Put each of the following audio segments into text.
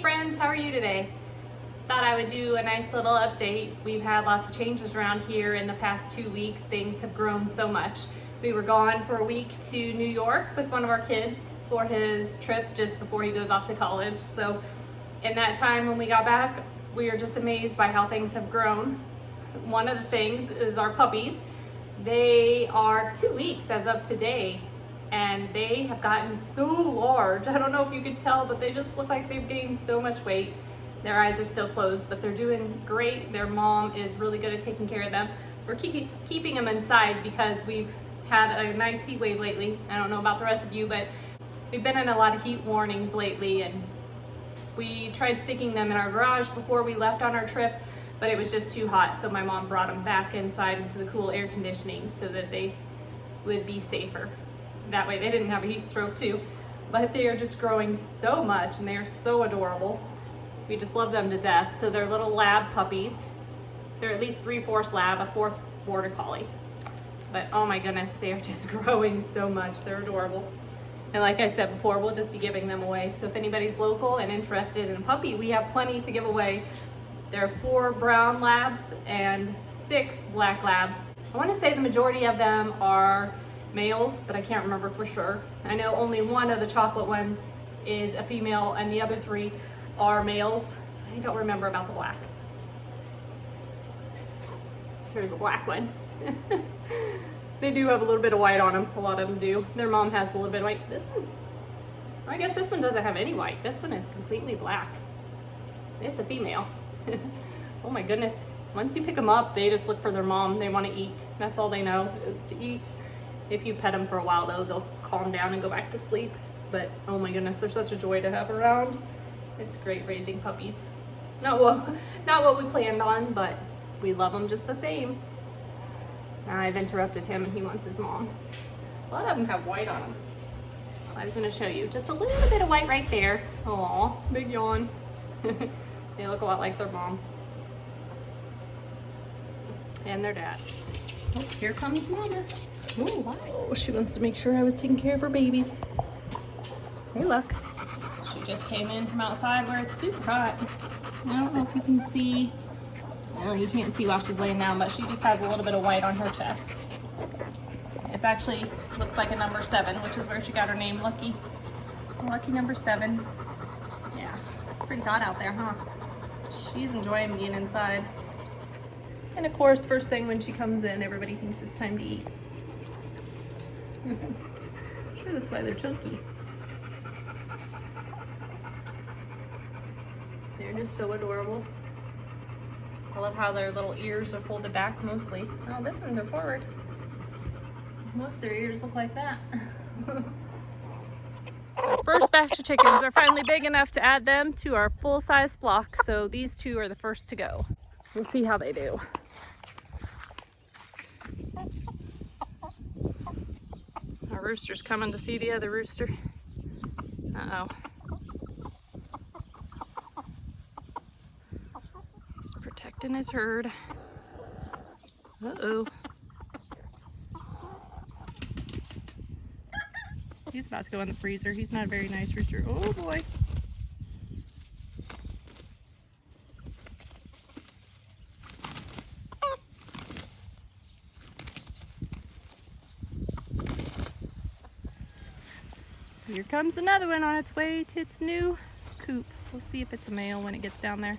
friends, how are you today? Thought I would do a nice little update. We've had lots of changes around here in the past 2 weeks. Things have grown so much. We were gone for a week to New York with one of our kids for his trip just before he goes off to college. So in that time when we got back, we are just amazed by how things have grown. One of the things is our puppies. They are 2 weeks as of today, and they have gotten so large. I don't know if you could tell, but they just look like they've gained so much weight. Their eyes are still closed, but they're doing great. Their mom is really good at taking care of them. We're keeping them inside because we've had a nice heat wave lately. I don't know about the rest of you, but we've been in a lot of heat warnings lately, and we tried sticking them in our garage before we left on our trip, but it was just too hot, so my mom brought them back inside into the cool air conditioning so that they would be safer. That way they didn't have a heat stroke too. But they are just growing so much, and they are so adorable. We just love them to death. So they're little lab puppies. They're at least 3/4 lab, a 1/4 border collie. But oh my goodness, they are just growing so much. They're adorable. And like I said before, we'll just be giving them away. So if anybody's local and interested in a puppy, we have plenty to give away. There are 4 brown labs and 6 black labs. I want to say the majority of them are males, but I can't remember for sure. I know only one of the chocolate ones is a female and the other 3 are males. I don't remember about the black. There's a black one. They do have a little bit of white on them. A lot of them do. Their mom has a little bit of white. This one, I guess this one doesn't have any white. This one is completely black. It's a female. Oh my goodness. Once you pick them up, they just look for their mom. They want to eat. That's all they know is to eat. If you pet them for a while though, they'll calm down and go back to sleep. But oh my goodness, they're such a joy to have around. It's great raising puppies. Not what we planned on, but we love them just the same. I've interrupted him and he wants his mom. A lot of them have white on them. I was going to show you just a little bit of white right there. Aw, big yawn. They look a lot like their mom and their dad. Oh, here comes Mama. Oh, she wants to make sure I was taking care of her babies. Hey, look. She just came in from outside where it's super hot. I don't know if you can see. Well, you can't see while she's laying down, but she just has a little bit of white on her chest. It's actually looks like a number 7, which is where she got her name, Lucky. Lucky number 7. Yeah, it's pretty hot out there, huh? She's enjoying being inside. And of course, first thing when she comes in, everybody thinks it's time to eat. Sure, that's why they're chunky. They're just so adorable. I love how their little ears are folded back mostly. Oh, this ones are forward. Most of their ears look like that. Our first batch of chickens are finally big enough to add them to our full-size flock, so these 2 are the first to go. We'll see how they do. Our rooster's coming to see the other rooster. Uh-oh. He's protecting his herd. Uh-oh. He's about to go in the freezer. He's not a very nice rooster. Oh boy. Here comes another one on its way to its new coop. We'll see if it's a male when it gets down there.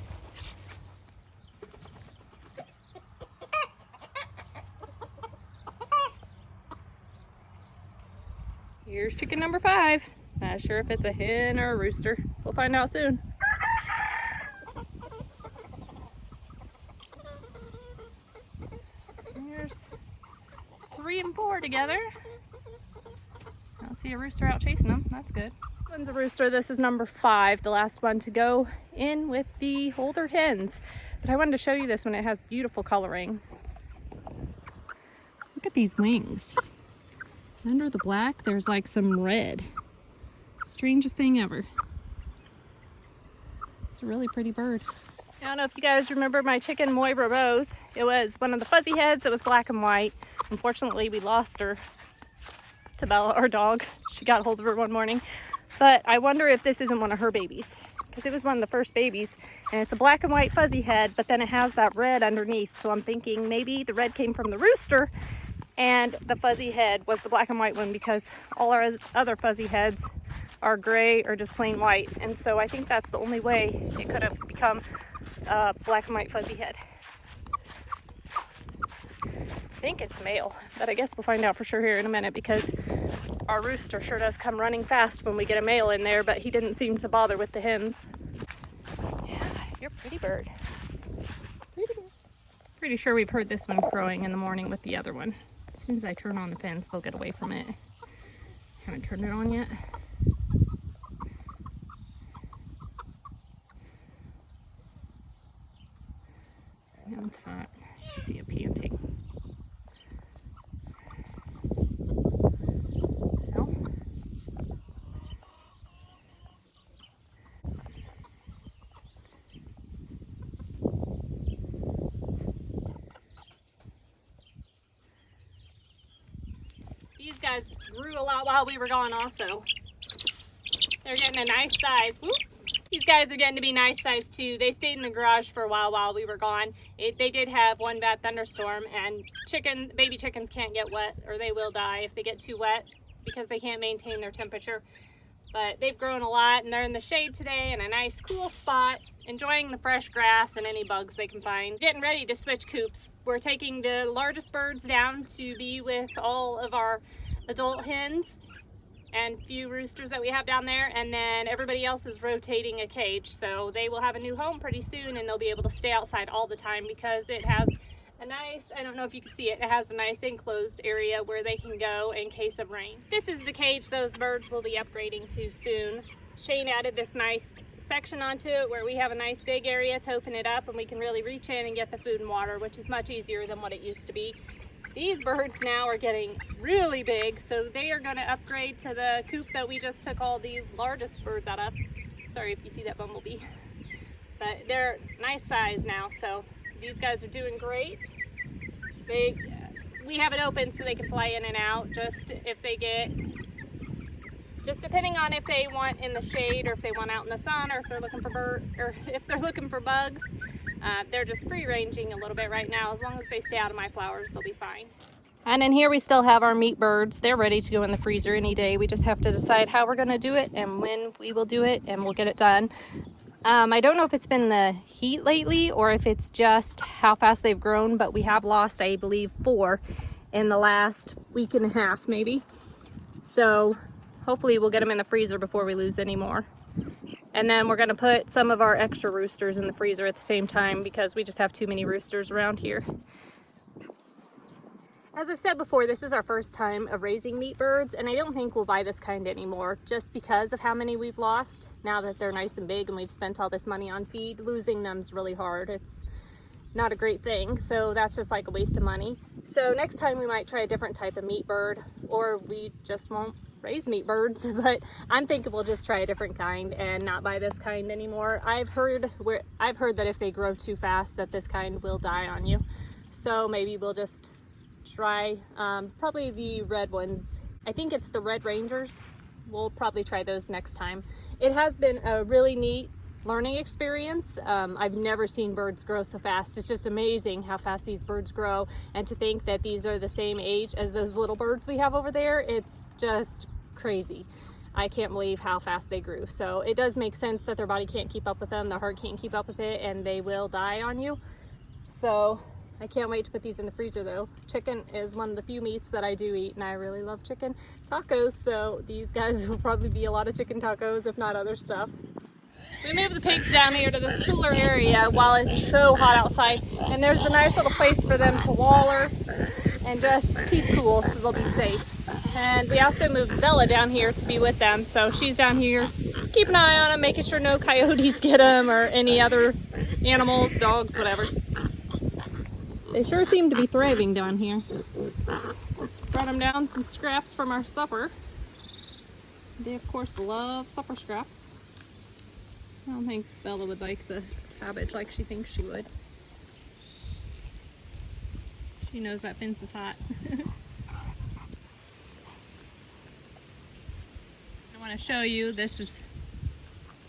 Here's chicken number 5. Not sure if it's a hen or a rooster. We'll find out soon. Here's 3 and 4 together. I don't see a rooster out chasing them. That's good. This one's a rooster. This is number 5, the last one to go in with the older hens. But I wanted to show you this one. It has beautiful coloring. Look at these wings. Under the black, there's like some red. Strangest thing ever. It's a really pretty bird. I don't know if you guys remember my chicken Moira Rose. It was one of the fuzzy heads. It was black and white. Unfortunately, we lost her to Bella, our dog. She got a hold of her one morning. But I wonder if this isn't one of her babies, because it was one of the first babies, and it's a black and white fuzzy head, but then it has that red underneath. So I'm thinking maybe the red came from the rooster and the fuzzy head was the black and white one, because all our other fuzzy heads are gray or just plain white. And so I think that's the only way it could have become a black and white fuzzy head. I think it's male, but I guess we'll find out for sure here in a minute, because our rooster sure does come running fast when we get a male in there, but he didn't seem to bother with the hens. Yeah, you're a pretty bird. Pretty bird. Pretty sure we've heard this one crowing in the morning with the other one. As soon as I turn on the fence, they'll get away from it. Haven't turned it on yet. Now it's hot. See it panting. Well, these guys grew a lot while we were gone also. They're getting a nice size. Whoop. These guys are getting to be nice size too. They stayed in the garage for a while we were gone. They did have one bad thunderstorm, and baby chickens can't get wet, or they will die if they get too wet, because they can't maintain their temperature. But they've grown a lot, and they're in the shade today in a nice cool spot, enjoying the fresh grass and any bugs they can find. Getting ready to switch coops. We're taking the largest birds down to be with all of our adult hens and few roosters that we have down there, and then everybody else is rotating a cage. So they will have a new home pretty soon, and they'll be able to stay outside all the time, because it has a nice, I don't know if you can see it, it has a nice enclosed area where they can go in case of rain. This is the cage those birds will be upgrading to soon. Shane added this nice section onto it where we have a nice big area to open it up, and we can really reach in and get the food and water, which is much easier than what it used to be. These birds now are getting really big, so they are going to upgrade to the coop that we just took all the largest birds out of. Sorry if you see that bumblebee. But they're nice size now, so these guys are doing great. We have it open so they can fly in and out, just depending on if they want in the shade, or if they want out in the sun, or if they're looking for bugs. They're just free ranging a little bit right now. As long as they stay out of my flowers, they'll be fine. And in here we still have our meat birds. They're ready to go in the freezer any day. We just have to decide how we're gonna do it and when we will do it, and we'll get it done. I don't know if it's been the heat lately or if it's just how fast they've grown, but we have lost, I believe, 4 in the last week and a half maybe. So hopefully we'll get them in the freezer before we lose any more. And then we're gonna put some of our extra roosters in the freezer at the same time, because we just have too many roosters around here. As I've said before, this is our first time of raising meat birds, and I don't think we'll buy this kind anymore, just because of how many we've lost. Now that they're nice and big and we've spent all this money on feed, losing them's really hard. It's not a great thing, so that's just like a waste of money. So next time we might try a different type of meat bird, or we just won't raise meat birds. But I'm thinking we'll just try a different kind and not buy this kind anymore. I've heard that if they grow too fast that this kind will die on you. So maybe we'll just try probably the red ones. I think it's the Red Rangers. We'll probably try those next time. It has been a really neat learning experience. I've never seen birds grow so fast. It's just amazing how fast these birds grow, and to think that these are the same age as those little birds we have over there, it's just crazy. I can't believe how fast they grew. So it does make sense that their body can't keep up with them, the heart can't keep up with it, and they will die on you. So I can't wait to put these in the freezer though. Chicken is one of the few meats that I do eat, and I really love chicken tacos, so these guys will probably be a lot of chicken tacos, if not other stuff. We moved the pigs down here to this cooler area while it's so hot outside, and there's a nice little place for them to waller and just keep cool so they'll be safe. And we also moved Bella down here to be with them, so she's down here keeping an eye on them, making sure no coyotes get them or any other animals, dogs, whatever. They sure seem to be thriving down here. Just brought them down some scraps from our supper. They of course love supper scraps. I don't think Bella would like the cabbage like she thinks she would. She knows that fence is hot. I want to show you, this is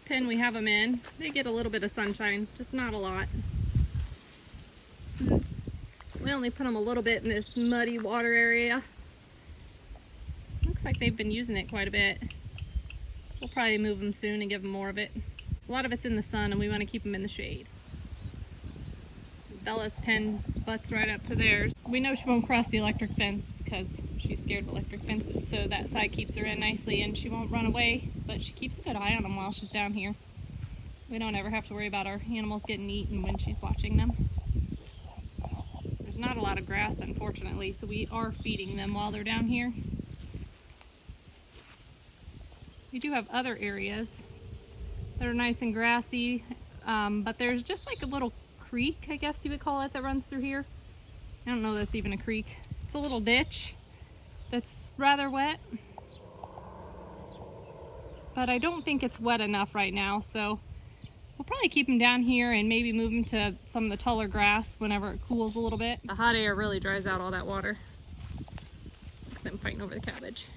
pen we have them in, they get a little bit of sunshine, just not a lot. We only put them a little bit in this muddy water area. Looks like they've been using it quite a bit. We'll probably move them soon and give them more of it. A lot of it's in the sun and we want to keep them in the shade. Bella's pen butts right up to theirs. We know she won't cross the electric fence because she's scared of electric fences, so that side keeps her in nicely and she won't run away, but she keeps a good eye on them while she's down here. We don't ever have to worry about our animals getting eaten when she's watching them. There's not a lot of grass, unfortunately, so we are feeding them while they're down here. We do have other areas that are nice and grassy, but there's just like a little creek, I guess you would call it, that runs through here. I don't know that's even a creek. It's a little ditch that's rather wet, but I don't think it's wet enough right now, so we'll probably keep them down here and maybe move them to some of the taller grass whenever it cools a little bit. The hot air really dries out all that water. Look at them fighting over the cabbage.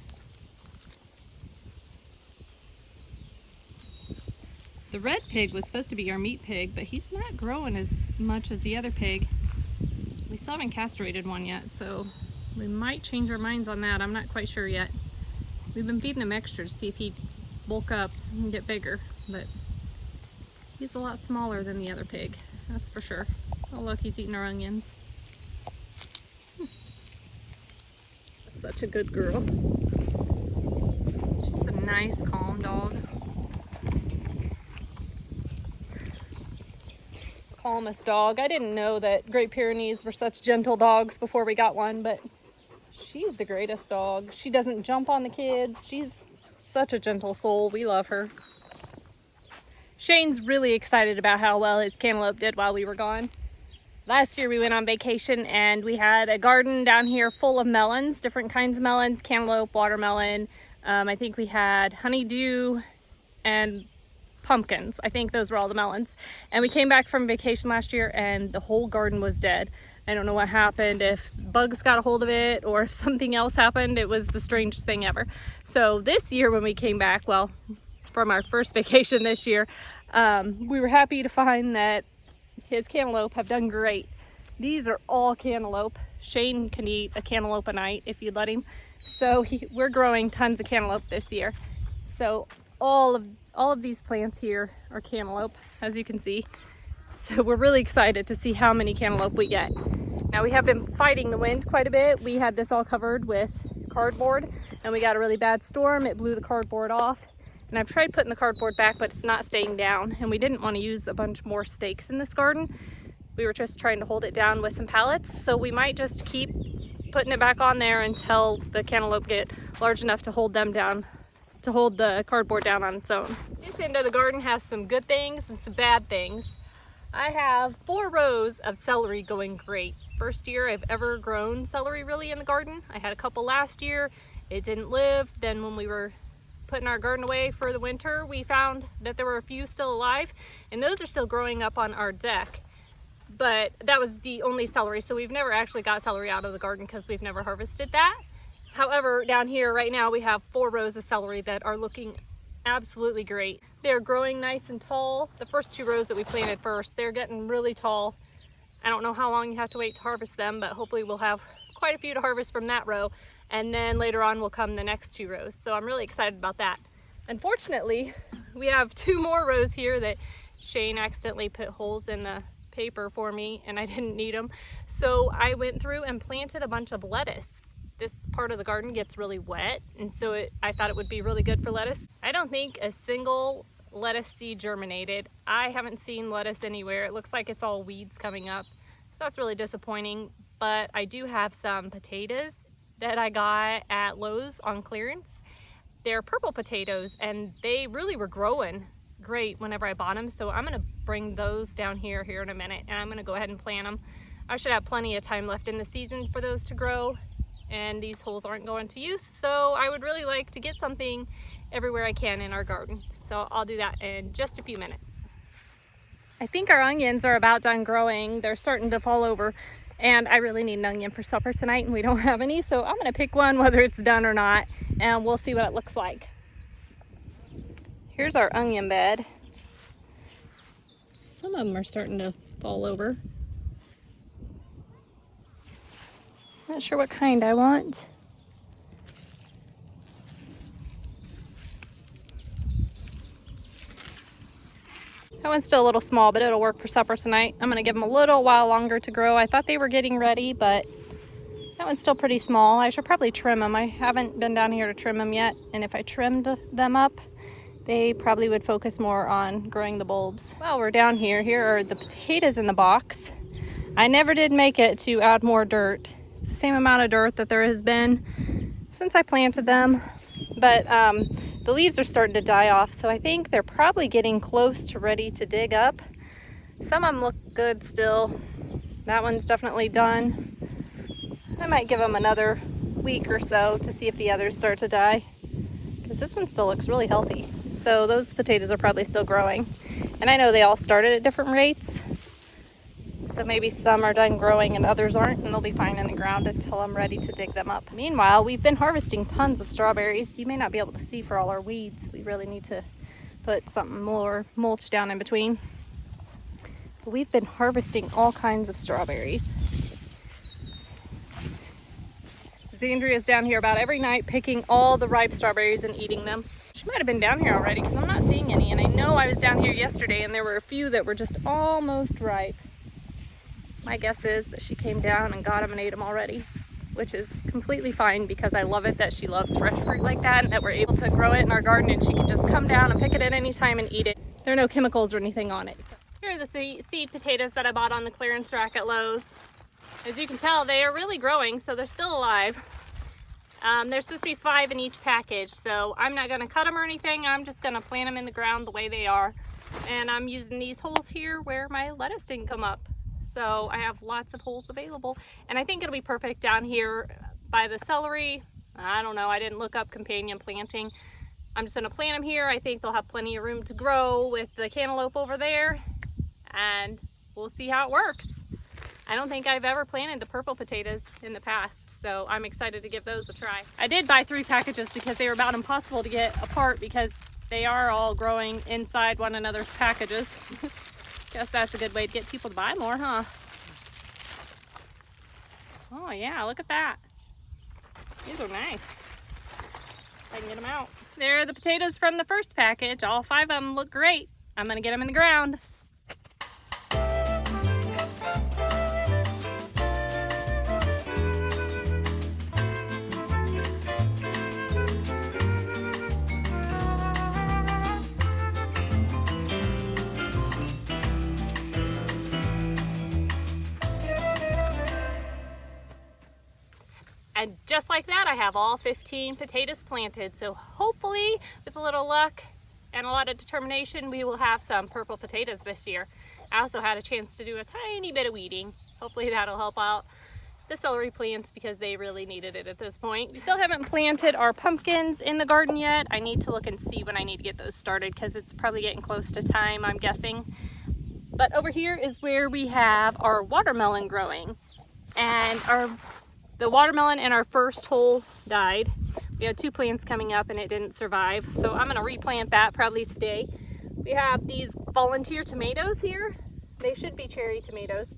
The red pig was supposed to be our meat pig, but he's not growing as much as the other pig. We still haven't castrated one yet, so we might change our minds on that. I'm not quite sure yet. We've been feeding him extra to see if he'd bulk up and get bigger, but he's a lot smaller than the other pig, that's for sure. Oh look, he's eating our onions. Such a good girl. She's a nice, calm dog. Calmest dog. I didn't know that Great Pyrenees were such gentle dogs before we got one, but she's the greatest dog. She doesn't jump on the kids. She's such a gentle soul. We love her. Shane's really excited about how well his cantaloupe did while we were gone. Last year we went on vacation and we had a garden down here full of melons, different kinds of melons, cantaloupe, watermelon. I think we had honeydew and pumpkins. I think those were all the melons. And we came back from vacation last year and the whole garden was dead. I don't know what happened, if bugs got a hold of it or if something else happened. It was the strangest thing ever. So this year when we came back, well, from our first vacation this year, we were happy to find that his cantaloupe have done great. These are all cantaloupe. Shane can eat a cantaloupe a night if you let him. So we're growing tons of cantaloupe this year. So all of these plants here are cantaloupe, as you can see. So we're really excited to see how many cantaloupe we get. Now we have been fighting the wind quite a bit. We had this all covered with cardboard and we got a really bad storm. It blew the cardboard off. And I've tried putting the cardboard back, but it's not staying down. And we didn't want to use a bunch more stakes in this garden. We were just trying to hold it down with some pallets. So we might just keep putting it back on there until the cantaloupe get large enough to hold them down, to hold the cardboard down on its own. This end of the garden has some good things and some bad things. I have 4 rows of celery going great. First year I've ever grown celery really in the garden. I had a couple last year. It didn't live. Then when we were putting our garden away for the winter, we found that there were a few still alive, and those are still growing up on our deck. But that was the only celery, so we've never actually got celery out of the garden because we've never harvested that. However, down here right now we have 4 rows of celery that are looking absolutely great. They're growing nice and tall. The first 2 rows that we planted first, they're getting really tall. I don't know how long you have to wait to harvest them, but hopefully we'll have quite a few to harvest from that row. And then later on will come the next 2 rows. So I'm really excited about that. Unfortunately, we have 2 more rows here that Shane accidentally put holes in the paper for me and I didn't need them. So I went through and planted a bunch of lettuce. This part of the garden gets really wet, and so I thought it would be really good for lettuce. I don't think a single lettuce seed germinated. I haven't seen lettuce anywhere. It looks like it's all weeds coming up. So that's really disappointing, but I do have some potatoes that I got at Lowe's on clearance. They're purple potatoes and they really were growing great whenever I bought them. So I'm gonna bring those down here in a minute and I'm gonna go ahead and plant them. I should have plenty of time left in the season for those to grow and these holes aren't going to use. So I would really like to get something everywhere I can in our garden. So I'll do that in just a few minutes. I think our onions are about done growing. They're starting to fall over. And I really need an onion for supper tonight and we don't have any, so I'm gonna pick one whether it's done or not, and we'll see what it looks like. Here's our onion bed. Some of them are starting to fall over. Not sure what kind I want. That one's still a little small, but it'll work for supper tonight. I'm gonna give them a little while longer to grow. I thought they were getting ready, but that one's still pretty small. I should probably trim them. I haven't been down here to trim them yet, and if I trimmed them up, they probably would focus more on growing the bulbs. Well, we're down here. Here are the potatoes in the box. I never did make it to add more dirt. It's the same amount of dirt that there has been since I planted them, but the leaves are starting to die off, so I think they're probably getting close to ready to dig up. Some of them look good still. That one's definitely done. I might give them another week or so to see if the others start to die, because this one still looks really healthy. So those potatoes are probably still growing. And I know they all started at different rates, so maybe some are done growing and others aren't, and they'll be fine in the ground until I'm ready to dig them up. Meanwhile, we've been harvesting tons of strawberries. You may not be able to see for all our weeds. We really need to put something more mulch down in between. But we've been harvesting all kinds of strawberries. Xandria's down here about every night picking all the ripe strawberries and eating them. She might have been down here already because I'm not seeing any, and I know I was down here yesterday and there were a few that were just almost ripe. My guess is that she came down and got them and ate them already, which is completely fine because I love it that she loves fresh fruit like that and that we're able to grow it in our garden and she can just come down and pick it at any time and eat it. There are no chemicals or anything on it. So here are the seed potatoes that I bought on the clearance rack at Lowe's. As you can tell, they are really growing, so they're still alive. There's supposed to be 5 in each package, so I'm not going to cut them or anything. I'm just going to plant them in the ground the way they are. And I'm using these holes here where my lettuce didn't come up. So I have lots of holes available, and I think it'll be perfect down here by the celery. I don't know, I didn't look up companion planting. I'm just gonna plant them here. I think they'll have plenty of room to grow with the cantaloupe over there, and we'll see how it works. I don't think I've ever planted the purple potatoes in the past, so I'm excited to give those a try. I did buy 3 packages because they were about impossible to get apart because they are all growing inside one another's packages. Guess that's a good way to get people to buy more, huh? Oh yeah, look at that. These are nice. If I can get them out. There are the potatoes from the first package. All 5 of them look great. I'm gonna get them in the ground. And just like that, I have all 15 potatoes planted. So hopefully, with a little luck and a lot of determination, we will have some purple potatoes this year. I also had a chance to do a tiny bit of weeding. Hopefully that'll help out the celery plants because they really needed it at this point. We still haven't planted our pumpkins in the garden yet. I need to look and see when I need to get those started because it's probably getting close to time, I'm guessing. But over here is where we have our watermelon growing. And the watermelon in our first hole died. We had 2 plants coming up and it didn't survive. So I'm gonna replant that probably today. We have these volunteer tomatoes here. They should be cherry tomatoes.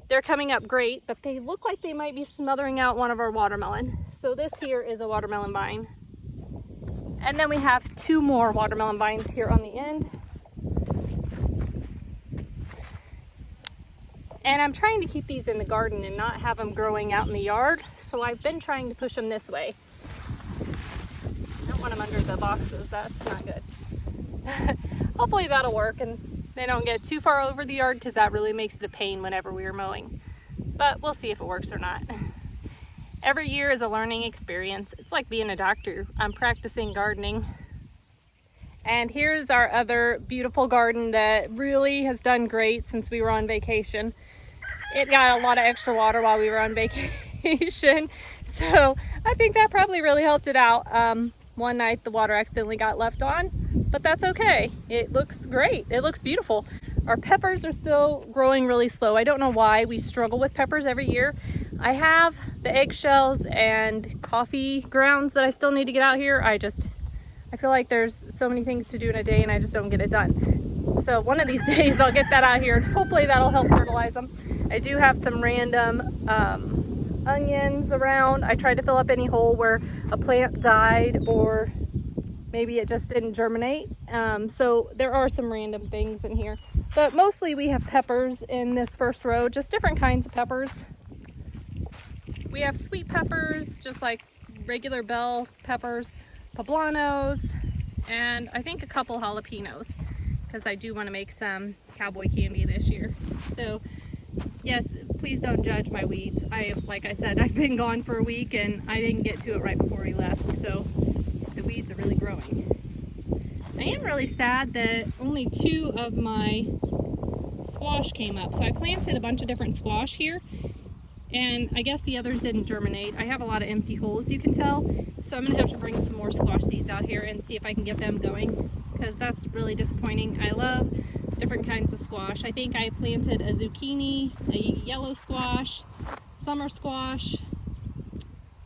They're coming up great, but they look like they might be smothering out one of our watermelon. So this here is a watermelon vine. And then we have 2 more watermelon vines here on the end. And I'm trying to keep these in the garden and not have them growing out in the yard. So I've been trying to push them this way. I don't want them under the boxes, that's not good. Hopefully that'll work and they don't get too far over the yard because that really makes it a pain whenever we are mowing. But we'll see if it works or not. Every year is a learning experience. It's like being a doctor. I'm practicing gardening. And here's our other beautiful garden that really has done great since we were on vacation. It got a lot of extra water while we were on vacation. So I think that probably really helped it out. One night the water accidentally got left on, but that's okay. It looks great. It looks beautiful. Our peppers are still growing really slow. I don't know why we struggle with peppers every year. I have the eggshells and coffee grounds that I still need to get out here. I feel like there's so many things to do in a day and I just don't get it done. So one of these days I'll get that out here and hopefully that'll help fertilize them. I do have some random onions around. I tried to fill up any hole where a plant died or maybe it just didn't germinate. So there are some random things in here. But mostly we have peppers in this first row, just different kinds of peppers. We have sweet peppers, just like regular bell peppers, poblanos, and I think a couple jalapenos, because I do want to make some cowboy candy this year. So yes, please don't judge my weeds. Like I said, I've been gone for a week and I didn't get to it right before we left, so the weeds are really growing. I am really sad that only 2 of my squash came up. So I planted a bunch of different squash here, and I guess the others didn't germinate. I have a lot of empty holes, you can tell. So I'm gonna have to bring some more squash seeds out here and see if I can get them going, because that's really disappointing. I love different kinds of squash. I think I planted a zucchini, a yellow squash, summer squash,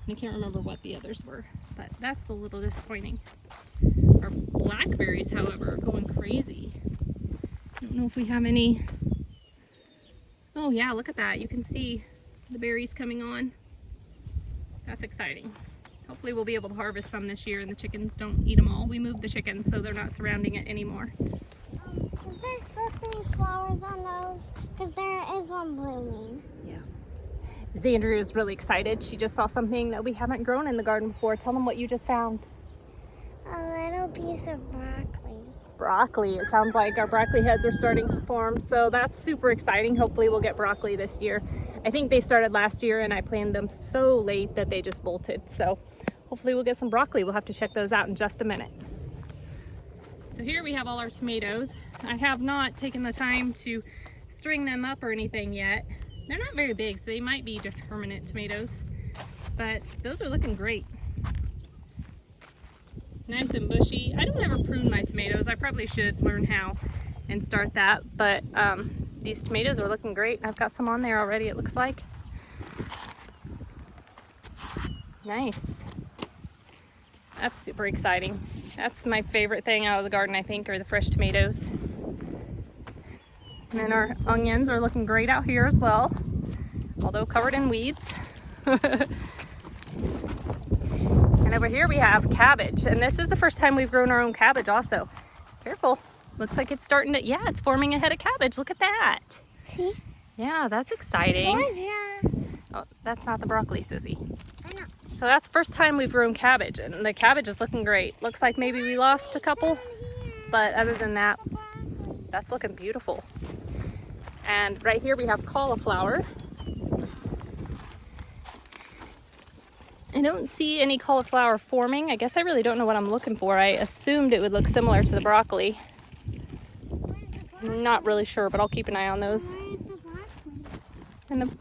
and I can't remember what the others were, but that's a little disappointing. Our blackberries, however, are going crazy. I don't know if we have any. Oh yeah, look at that. You can see the berries coming on. That's exciting. Hopefully we'll be able to harvest some this year and the chickens don't eat them all. We moved the chickens so they're not surrounding it anymore. Is there supposed to be flowers on those? Because there is one blooming. Yeah. Xandria is really excited. She just saw something that we haven't grown in the garden before. Tell them what you just found. A little piece of broccoli. Broccoli. It sounds like our broccoli heads are starting to form, so that's super exciting. Hopefully we'll get broccoli this year. I think they started last year and I planted them so late that they just bolted, so hopefully we'll get some broccoli. We'll have to check those out in just a minute. So here we have all our tomatoes. I have not taken the time to string them up or anything yet. They're not very big, so they might be determinate tomatoes, but those are looking great. Nice and bushy. I don't ever prune my tomatoes. I probably should learn how and start that, but these tomatoes are looking great. I've got some on there already, it looks like. Nice. That's super exciting. That's my favorite thing out of the garden, I think, are the fresh tomatoes. And then our onions are looking great out here as well, although covered in weeds. And over here we have cabbage, and this is the first time we've grown our own cabbage also. Careful. Looks like it's starting to, yeah, it's forming a head of cabbage. Look at that. See? Yeah, that's exciting. Georgia. Oh, that's not the broccoli, Sissy. I know. So that's the first time we've grown cabbage, and the cabbage is looking great. Looks like maybe we lost a couple, but other than that, that's looking beautiful. And right here we have cauliflower. I don't see any cauliflower forming. I guess I really don't know what I'm looking for. I assumed it would look similar to the broccoli. I'm not really sure, but I'll keep an eye on those. And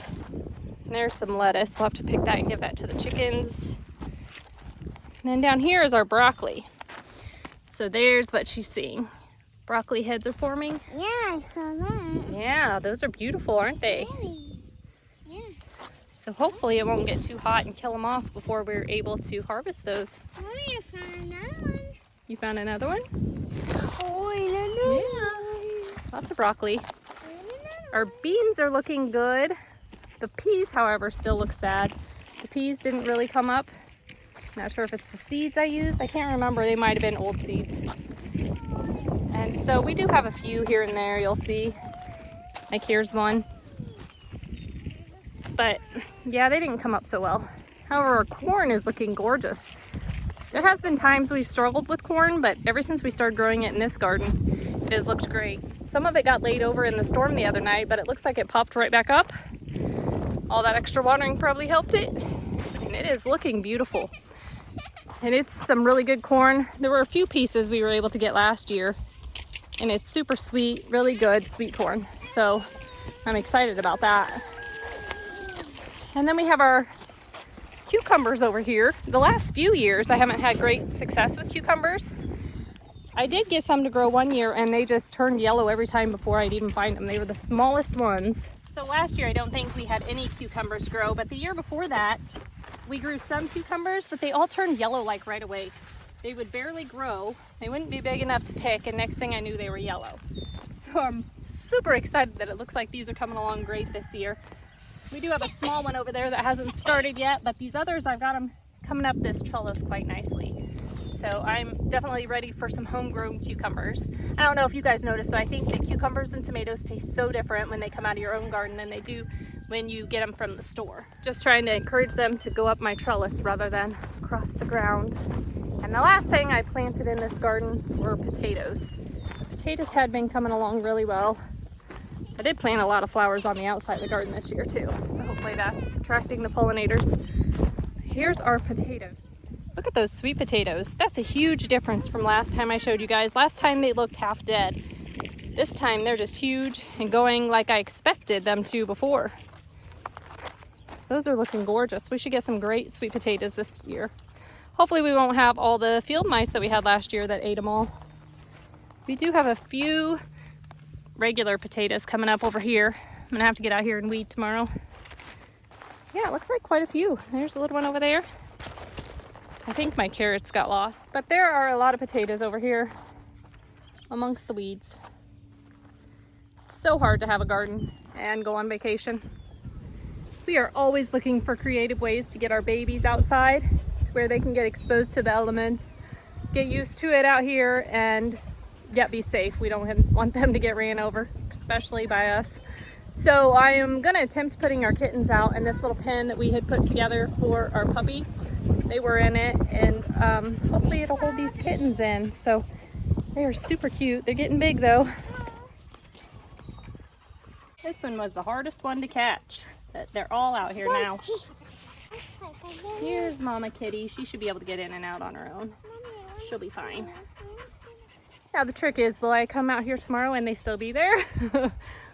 there's some lettuce. We'll have to pick that and give that to the chickens. And then down here is our broccoli. So there's what she's seeing. Broccoli heads are forming. Yeah, I saw that. Yeah, those are beautiful, aren't they? Yeah. So hopefully it won't get too hot and kill them off before we're able to harvest those. Mommy, I found another one. You found another one? Oh, another Yeah. Lots of broccoli. Our beans are looking good. The peas, however, still look sad. The peas didn't really come up. Not sure if it's the seeds I used. I can't remember. They might have been old seeds. And so we do have a few here and there, you'll see. Like here's one. But yeah, they didn't come up so well. However, our corn is looking gorgeous. There has been times we've struggled with corn, but ever since we started growing it in this garden, it has looked great. Some of it got laid over in the storm the other night, but it looks like it popped right back up. All that extra watering probably helped it. And it is looking beautiful. And it's some really good corn. There were a few pieces we were able to get last year. And it's super sweet, really good sweet corn. So I'm excited about that. And then we have our cucumbers over here. The last few years I haven't had great success with cucumbers. I did get some to grow one year and they just turned yellow every time before I'd even find them. They were the smallest ones. So last year I don't think we had any cucumbers grow, but the year before that we grew some cucumbers, but they all turned yellow like right away. They would barely grow. They wouldn't be big enough to pick, and next thing I knew they were yellow. So I'm super excited that it looks like these are coming along great this year. We do have a small one over there that hasn't started yet, but these others, I've got them coming up this trellis quite nicely. So I'm definitely ready for some homegrown cucumbers. I don't know if you guys noticed, but I think that cucumbers and tomatoes taste so different when they come out of your own garden than they do when you get them from the store. Just trying to encourage them to go up my trellis rather than across the ground. And the last thing I planted in this garden were potatoes. The potatoes had been coming along really well. I did plant a lot of flowers on the outside of the garden this year too, so hopefully that's attracting the pollinators. Here's our potato. Look at those sweet potatoes. That's a huge difference from last time I showed you guys. Last time they looked half dead. This time they're just huge and going like I expected them to before. Those are looking gorgeous. We should get some great sweet potatoes this year. Hopefully we won't have all the field mice that we had last year that ate them all. We do have a few regular potatoes coming up over here. I'm gonna have to get out here and weed tomorrow. Yeah, it looks like quite a few. There's a little one over there. I think my carrots got lost, but there are a lot of potatoes over here amongst the weeds. It's so hard to have a garden and go on vacation. We are always looking for creative ways to get our babies outside to where they can get exposed to the elements, get used to it out here, and yet be safe. We don't want them to get ran over, especially by us. So I am gonna attempt putting our kittens out in this little pen that we had put together for our puppy. They were in it, and hopefully it'll hold these kittens in. So they are super cute. They're getting big though. This one was the hardest one to catch, but they're all out here now. Here's Mama Kitty. She should be able to get in and out on her own. She'll be fine. Now the trick is, will I come out here tomorrow and they still be there?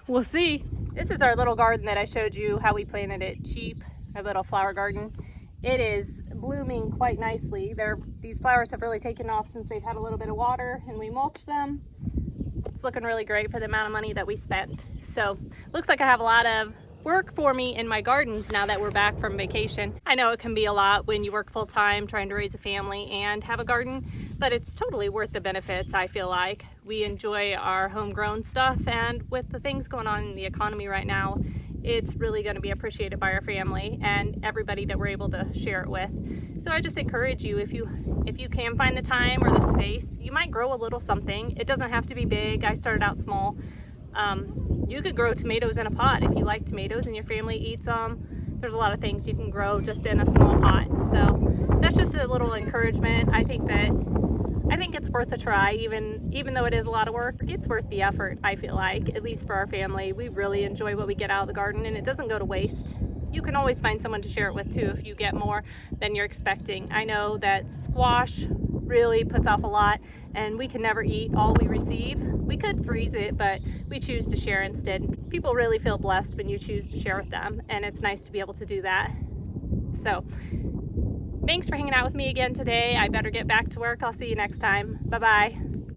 We'll see. This is our little garden that I showed you how we planted it cheap, our little flower garden. It is blooming quite nicely. These flowers have really taken off since they've had a little bit of water and we mulched them. It's looking really great for the amount of money that we spent. So looks like I have a lot of work for me in my gardens now that we're back from vacation. I know it can be a lot when you work full-time trying to raise a family and have a garden, but it's totally worth the benefits. I feel like we enjoy our homegrown stuff, and with the things going on in the economy right now, it's really going to be appreciated by our family and everybody that we're able to share it with. So I just encourage you, if you can find the time or the space, you might grow a little something. It doesn't have to be big. I started out small. You could grow tomatoes in a pot if you like tomatoes and your family eats them. There's a lot of things you can grow just in a small pot. So that's just a little encouragement. I think it's worth a try, even though it is a lot of work. It's worth the effort, I feel like, at least for our family. We really enjoy what we get out of the garden, and it doesn't go to waste. You can always find someone to share it with too if you get more than you're expecting. I know that squash really puts off a lot, and we can never eat all we receive. We could freeze it, but we choose to share instead. People really feel blessed when you choose to share with them, and it's nice to be able to do that. So thanks for hanging out with me again today. I better get back to work. I'll see you next time. Bye-bye.